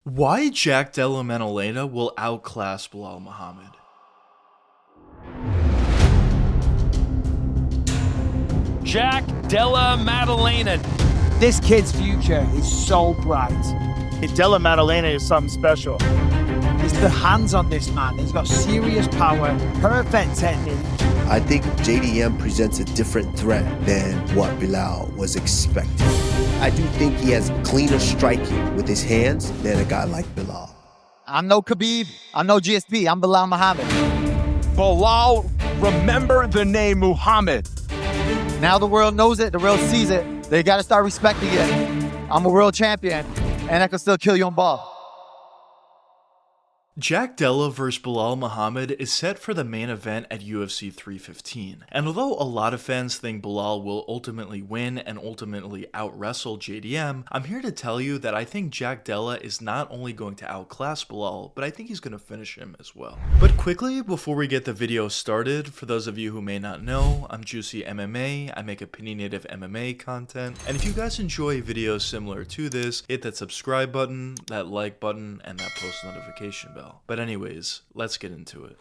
Why Jack Della Maddalena will outclass Belal Muhammad. Jack Della Maddalena. This kid's future is so bright. Della Maddalena is something special. It's the hands on this man. He's got serious power, perfect technique. I think JDM presents a different threat than what Belal was expecting. I do think he has cleaner striking with his hands than a guy like Belal. I'm no Khabib. I'm no GSP. I'm Belal Muhammad. Belal, remember the name Muhammad. Now the world knows it. The world sees it. They got to start respecting it. I'm a world champion, and I can still kill you on ball. Jack Della vs Belal Muhammad is set for the main event at UFC 315, and although a lot of fans think Belal will ultimately win and ultimately out-wrestle JDM, I'm here to tell you that I think Jack Della is not only going to outclass Belal, but I think he's going to finish him as well. But quickly, before we get the video started, for those of you who may not know, I'm JuicyMMA, I make opinionative MMA content, and if you guys enjoy videos similar to this, hit that subscribe button, that like button, and that post notification bell. But anyways, let's get into it.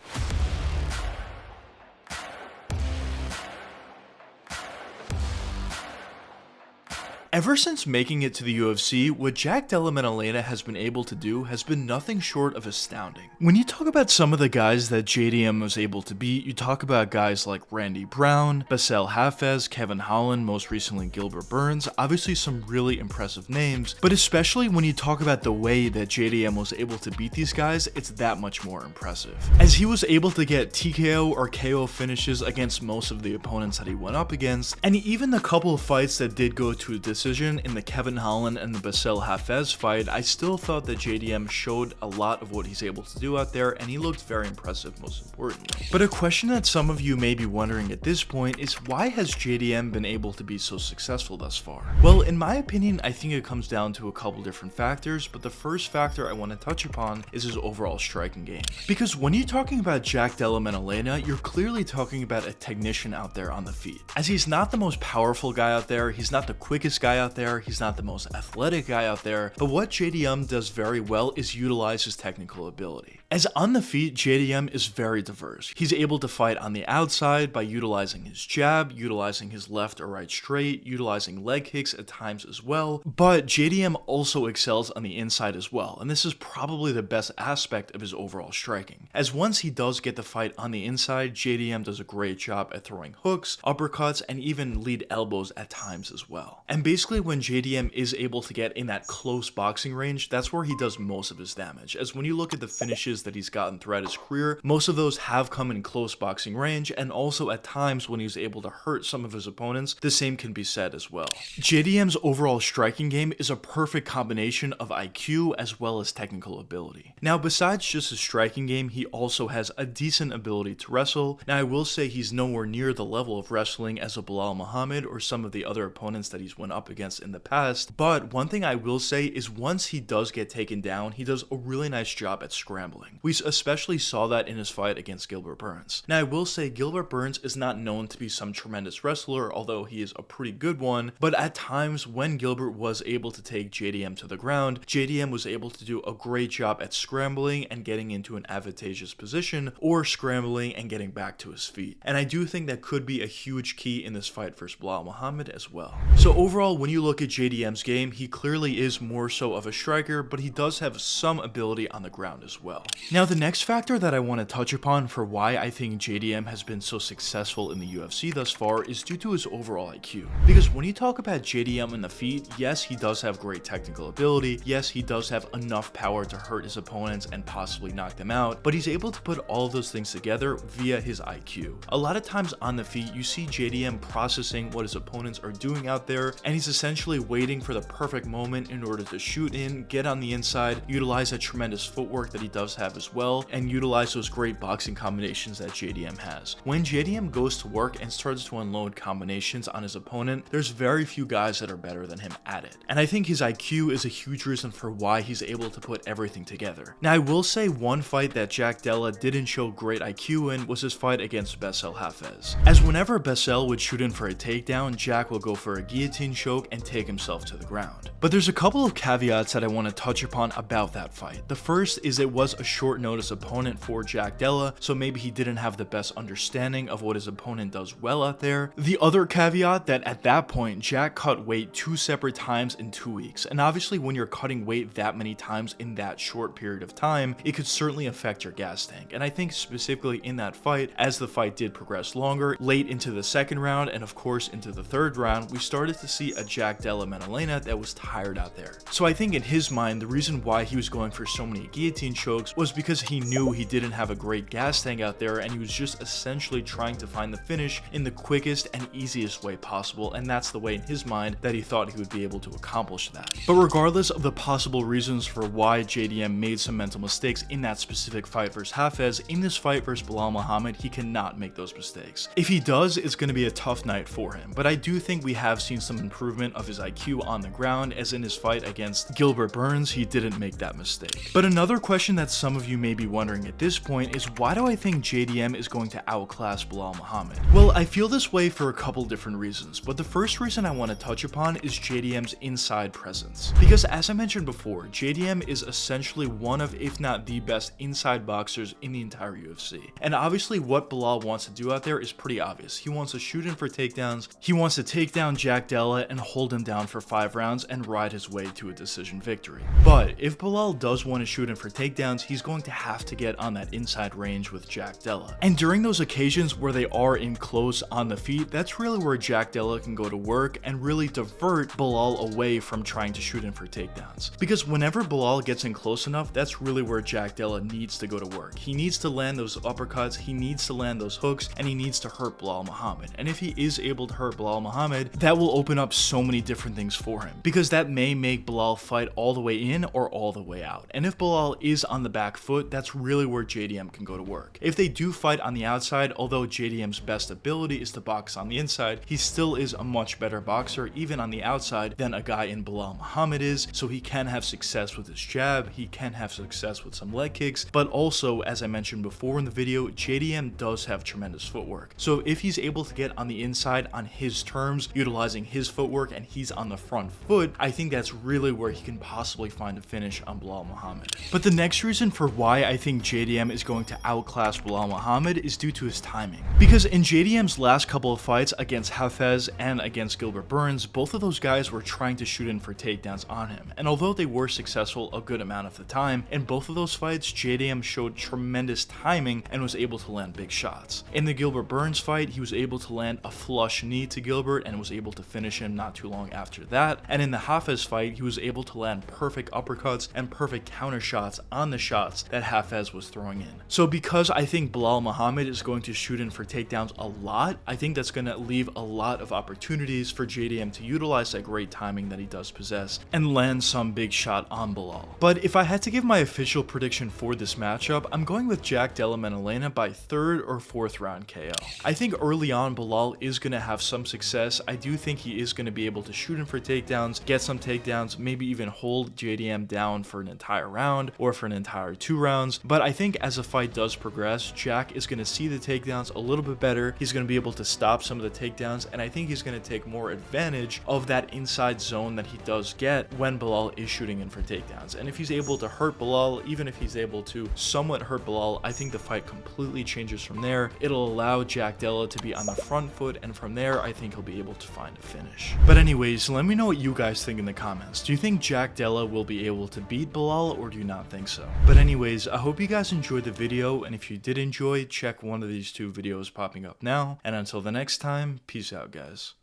Ever since making it to the UFC, what Jack Della Maddalena has been able to do has been nothing short of astounding. When you talk about some of the guys that JDM was able to beat, you talk about guys like Randy Brown, Basel Hafez, Kevin Holland, most recently Gilbert Burns, obviously some really impressive names, but especially when you talk about the way that JDM was able to beat these guys, it's that much more impressive. As he was able to get TKO or KO finishes against most of the opponents that he went up against, and even the couple of fights that did go to a decision in the Kevin Holland and the Basel Hafez fight, I still thought that JDM showed a lot of what he's able to do out there, and he looked very impressive most importantly. But a question that some of you may be wondering at this point is, why has JDM been able to be so successful thus far? Well, in my opinion, I think it comes down to a couple different factors, but the first factor I want to touch upon is his overall striking game. Because when you're talking about Jack Della Maddalena, you're clearly talking about a technician out there on the feet. As he's not the most powerful guy out there, he's not the quickest guy out there, he's not the most athletic guy out there, but what JDM does very well is utilize his technical ability. As on the feet, JDM is very diverse. He's able to fight on the outside by utilizing his jab, utilizing his left or right straight, utilizing leg kicks at times as well, but JDM also excels on the inside as well, and this is probably the best aspect of his overall striking. As once he does get the fight on the inside, JDM does a great job at throwing hooks, uppercuts, and even lead elbows at times as well. And basically when JDM is able to get in that close boxing range, that's where he does most of his damage. As when you look at the finishes that he's gotten throughout his career, most of those have come in close boxing range, and also at times when he's able to hurt some of his opponents, the same can be said as well. JDM's overall striking game is a perfect combination of IQ as well as technical ability. Now, besides just his striking game, he also has a decent ability to wrestle. Now, I will say he's nowhere near the level of wrestling as a Belal Muhammad or some of the other opponents that he's went up against in the past, but one thing I will say is once he does get taken down, he does a really nice job at scrambling. We especially saw that in his fight against Gilbert Burns. Now, I will say Gilbert Burns is not known to be some tremendous wrestler, although he is a pretty good one, but at times when Gilbert was able to take JDM to the ground, JDM was able to do a great job at scrambling and getting into an advantageous position, or scrambling and getting back to his feet. And I do think that could be a huge key in this fight versus Belal Muhammad as well. So overall, when you look at JDM's game, he clearly is more so of a striker, but he does have some ability on the ground as well. Now, the next factor that I want to touch upon for why I think JDM has been so successful in the UFC thus far is due to his overall IQ. Because when you talk about JDM in the feet, yes, he does have great technical ability, yes, he does have enough power to hurt his opponents and possibly knock them out, but he's able to put all of those things together via his IQ. A lot of times on the feet, you see JDM processing what his opponents are doing out there, and he's essentially waiting for the perfect moment in order to shoot in, get on the inside, utilize that tremendous footwork that he does have have as well and utilize those great boxing combinations that JDM has. When JDM goes to work and starts to unload combinations on his opponent, there's very few guys that are better than him at it. And I think his IQ is a huge reason for why he's able to put everything together. Now, I will say one fight that Jack Della didn't show great IQ in was his fight against Belal Hafez. As whenever Belal would shoot in for a takedown, Jack will go for a guillotine choke and take himself to the ground. But there's a couple of caveats that I want to touch upon about that fight. The first is it was a short notice opponent for Jack Della, so maybe he didn't have the best understanding of what his opponent does well out there. The other caveat that at that point, Jack cut weight 2 separate times in 2 weeks. And obviously when you're cutting weight that many times in that short period of time, it could certainly affect your gas tank. And I think specifically in that fight, as the fight did progress longer, late into the second round and of course into the third round, we started to see a Jack Della Maddalena that was tired out there. So I think in his mind, the reason why he was going for so many guillotine chokes was because he knew he didn't have a great gas tank out there and he was just essentially trying to find the finish in the quickest and easiest way possible, and that's the way in his mind that he thought he would be able to accomplish that. But regardless of the possible reasons for why JDM made some mental mistakes in that specific fight versus Hafez, in this fight versus Belal Muhammad, he cannot make those mistakes. If he does, it's going to be a tough night for him, but I do think we have seen some improvement of his IQ on the ground, as in his fight against Gilbert Burns, he didn't make that mistake. But another question that some of you may be wondering at this point is, why do I think JDM is going to outclass Belal Muhammad? Well, I feel this way for a couple different reasons, but the first reason I want to touch upon is JDM's inside presence. Because as I mentioned before, JDM is essentially one of, if not the best inside boxers in the entire UFC. And obviously what Belal wants to do out there is pretty obvious. He wants to shoot in for takedowns, he wants to take down Jack Della and hold him down for 5 rounds and ride his way to a decision victory. But if Belal does want to shoot in for takedowns, he's going to have to get on that inside range with Jack Della. And during those occasions where they are in close on the feet, that's really where Jack Della can go to work and really divert Belal away from trying to shoot in for takedowns. Because whenever Belal gets in close enough, that's really where Jack Della needs to go to work. He needs to land those uppercuts, he needs to land those hooks, and he needs to hurt Belal Muhammad. And if he is able to hurt Belal Muhammad, that will open up so many different things for him, because that may make Belal fight all the way in or all the way out. And if Belal is on the back foot, that's really where JDM can go to work. If they do fight on the outside, although JDM's best ability is to box on the inside, he still is a much better boxer even on the outside than a guy in Belal Muhammad is, so he can have success with his jab, he can have success with some leg kicks, but also, as I mentioned before in the video, JDM does have tremendous footwork. So if he's able to get on the inside on his terms, utilizing his footwork, and he's on the front foot, I think that's really where he can possibly find a finish on Belal Muhammad. But the next reason for why I think JDM is going to outclass Belal Muhammad is due to his timing. Because in JDM's last couple of fights against Hafez and against Gilbert Burns, both of those guys were trying to shoot in for takedowns on him. And although they were successful a good amount of the time, in both of those fights, JDM showed tremendous timing and was able to land big shots. In the Gilbert Burns fight, he was able to land a flush knee to Gilbert and was able to finish him not too long after that. And in the Hafez fight, he was able to land perfect uppercuts and perfect counter shots on the shots that Hafez was throwing in. So because I think Belal Muhammad is going to shoot in for takedowns a lot, I think that's going to leave a lot of opportunities for JDM to utilize that great timing that he does possess and land some big shot on Belal. But if I had to give my official prediction for this matchup, I'm going with Jack Della Maddalena by 3rd or 4th round KO. I think early on Belal is going to have some success. I do think he is going to be able to shoot in for takedowns, get some takedowns, maybe even hold JDM down for an entire round or for an entire 2 rounds. But I think as the fight does progress, Jack is going to see the takedowns a little bit better. He's going to be able to stop some of the takedowns, and I think he's going to take more advantage of that inside zone that he does get when Belal is shooting in for takedowns. And if he's able to hurt Belal, even if he's able to somewhat hurt Belal, I think the fight completely changes from there. It'll allow Jack Della to be on the front foot, and from there I think he'll be able to find a finish. But anyways, let me know what you guys think in the comments. Do you think Jack Della will be able to beat Belal, or do you not think so? But anyways, I hope you guys enjoyed the video, and if you did enjoy, check one of these 2 videos popping up now. And until the next time, peace out, guys.